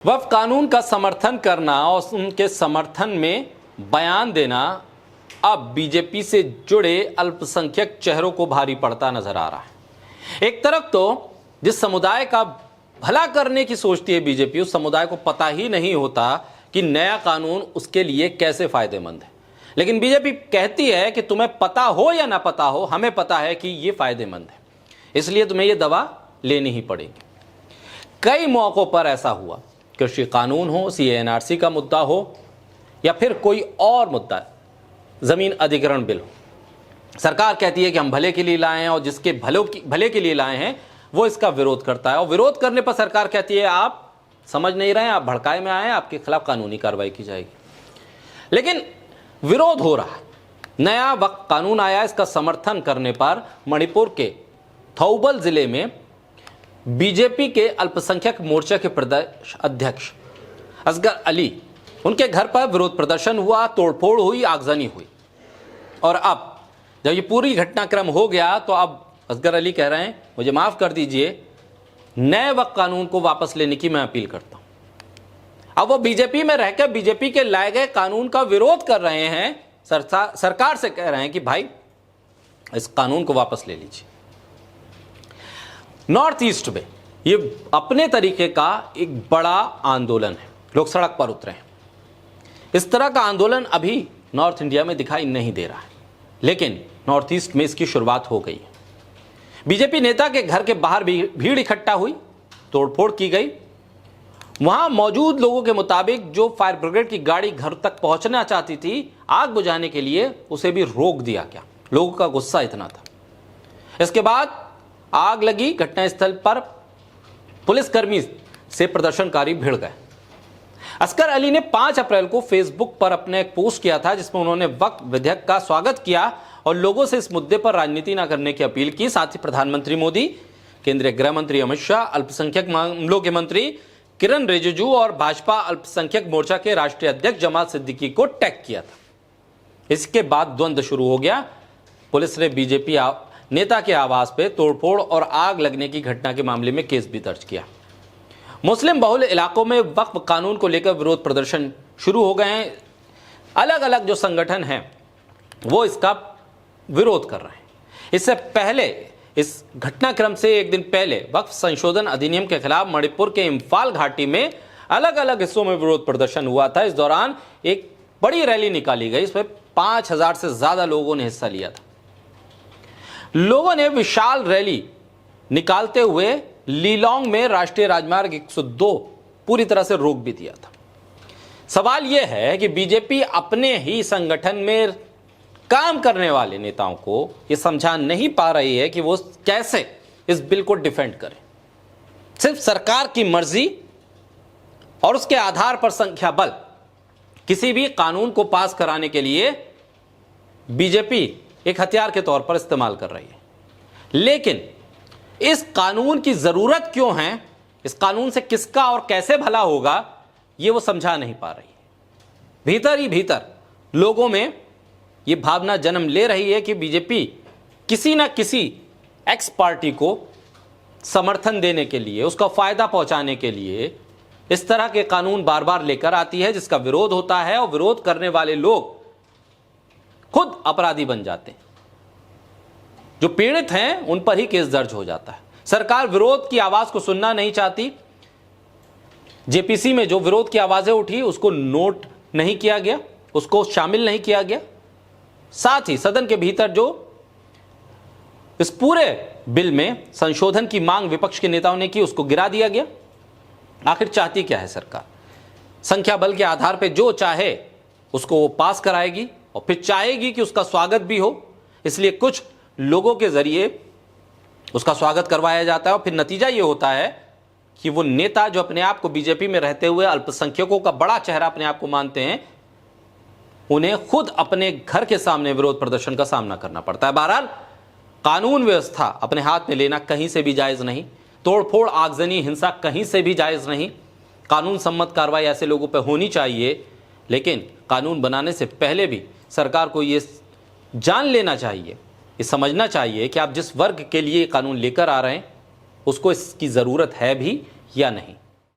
वक्फ कानून का समर्थन करना और उनके समर्थन में बयान देना अब बीजेपी से जुड़े अल्पसंख्यक चेहरों को भारी पड़ता नजर आ रहा है। एक तरफ तो जिस समुदाय का भला करने की सोचती है बीजेपी, उस समुदाय को पता ही नहीं होता कि नया कानून उसके लिए कैसे फायदेमंद है। लेकिन बीजेपी कहती है कि तुम्हें पता हो या ना पता हो, हमें पता है कि यह फायदेमंद है, इसलिए तुम्हें यह दवा लेनी ही पड़ेगी। कई मौकों पर ऐसा हुआ, कृषि कानून हो, CANRC का मुद्दा हो या फिर कोई और मुद्दा, जमीन अधिग्रहण बिल हो। सरकार कहती है कि हम भले के लिए लाए हैं और जिसके भले के लिए लाए हैं वो इसका विरोध करता है, और विरोध करने पर सरकार कहती है आप समझ नहीं रहे हैं, आप भड़काए में आए हैं, आपके खिलाफ कानूनी कार्रवाई की जाएगी। लेकिन विरोध हो रहा है। नया वक्फ कानून आया, इसका समर्थन करने पर मणिपुर के थौबल जिले में बीजेपी के अल्पसंख्यक मोर्चा के प्रदेश अध्यक्ष असगर अली, उनके घर पर विरोध प्रदर्शन हुआ, तोड़फोड़ हुई, आगजनी हुई। और अब जब ये पूरी घटनाक्रम हो गया तो अब असगर अली कह रहे हैं मुझे माफ कर दीजिए, नए वक्फ कानून को वापस लेने की मैं अपील करता हूं। अब वो बीजेपी में रहकर बीजेपी के लाए गए कानून का विरोध कर रहे हैं, सरकार से कह रहे हैं कि भाई इस कानून को वापस ले लीजिए। नॉर्थ ईस्ट में ये अपने तरीके का एक बड़ा आंदोलन है, लोग सड़क पर उतरे हैं। इस तरह का आंदोलन अभी नॉर्थ इंडिया में दिखाई नहीं दे रहा है, लेकिन नॉर्थ ईस्ट में इसकी शुरुआत हो गई है। बीजेपी नेता के घर के बाहर भी भीड़ इकट्ठा हुई, तोड़फोड़ की गई। वहां मौजूद लोगों के मुताबिक जो फायर ब्रिगेड की गाड़ी घर तक पहुंचना चाहती थी आग बुझाने के लिए, उसे भी रोक दिया गया। लोगों का गुस्सा इतना था। इसके बाद आग लगी, घटनास्थल पर पुलिसकर्मी से प्रदर्शनकारी भिड़ गए। असगर अली ने 5 अप्रैल को फेसबुक पर अपने एक पोस्ट किया था जिसमें उन्होंने वक्फ विधेयक का स्वागत किया और लोगों से इस मुद्दे पर राजनीति न करने की अपील की। साथ ही प्रधानमंत्री मोदी, केंद्रीय गृह मंत्री अमित शाह, अल्पसंख्यक मामलों के मंत्री किरण रिजिजू और भाजपा अल्पसंख्यक मोर्चा के राष्ट्रीय अध्यक्ष जमाल सिद्दीकी को टैग किया था। इसके बाद द्वंद्व शुरू हो गया। पुलिस ने बीजेपी नेता के आवास पे तोड़फोड़ और आग लगने की घटना के मामले में केस भी दर्ज किया। मुस्लिम बहुल इलाकों में वक्फ कानून को लेकर विरोध प्रदर्शन शुरू हो गए हैं। अलग अलग जो संगठन हैं वो इसका विरोध कर रहे हैं। इससे पहले, इस घटनाक्रम से एक दिन पहले वक्फ संशोधन अधिनियम के खिलाफ मणिपुर के इम्फाल घाटी में अलग अलग हिस्सों में विरोध प्रदर्शन हुआ था। इस दौरान एक बड़ी रैली निकाली गई, इसमें 5000 से ज्यादा लोगों ने हिस्सा लिया था। लोगों ने विशाल रैली निकालते हुए लीलोंग में राष्ट्रीय राजमार्ग 102 पूरी तरह से रोक भी दिया था। सवाल यह है कि बीजेपी अपने ही संगठन में काम करने वाले नेताओं को यह समझा नहीं पा रही है कि वो कैसे इस बिल को डिफेंड करें। सिर्फ सरकार की मर्जी और उसके आधार पर संख्या बल किसी भी कानून को पास कराने के लिए बीजेपी एक हथियार के तौर पर इस्तेमाल कर रही है। लेकिन इस कानून की जरूरत क्यों है, इस कानून से किसका और कैसे भला होगा, यह वो समझा नहीं पा रही है। भीतर ही भीतर लोगों में यह भावना जन्म ले रही है कि बीजेपी किसी ना किसी एक्स पार्टी को समर्थन देने के लिए, उसका फायदा पहुंचाने के लिए इस तरह के कानून बार बार लेकर आती है, जिसका विरोध होता है और विरोध करने वाले लोग खुद अपराधी बन जाते हैं। जो पीड़ित हैं उन पर ही केस दर्ज हो जाता है। सरकार विरोध की आवाज को सुनना नहीं चाहती। जेपीसी में जो विरोध की आवाजें उठी उसको नोट नहीं किया गया, उसको शामिल नहीं किया गया। साथ ही सदन के भीतर जो इस पूरे बिल में संशोधन की मांग विपक्ष के नेताओं ने की, उसको गिरा दिया गया। आखिर चाहती क्या है सरकार? संख्या बल के आधार पर जो चाहे उसको वो पास कराएगी और फिर चाहेगी कि उसका स्वागत भी हो, इसलिए कुछ लोगों के जरिए उसका स्वागत करवाया जाता है। और फिर नतीजा यह होता है कि वो नेता जो अपने आप को बीजेपी में रहते हुए अल्पसंख्यकों का बड़ा चेहरा अपने आप को मानते हैं, उन्हें खुद अपने घर के सामने विरोध प्रदर्शन का सामना करना पड़ता है। बहरहाल कानून व्यवस्था अपने हाथ में लेना कहीं से भी जायज नहीं, तोड़फोड़, आगजनी, हिंसा कहीं से भी जायज नहीं। कानून सम्मत कार्रवाई ऐसे लोगों पर होनी चाहिए, लेकिन कानून बनाने से पहले भी सरकार को ये जान लेना चाहिए, ये समझना चाहिए कि आप जिस वर्ग के लिए कानून लेकर आ रहे हैं उसको इसकी ज़रूरत है भी या नहीं।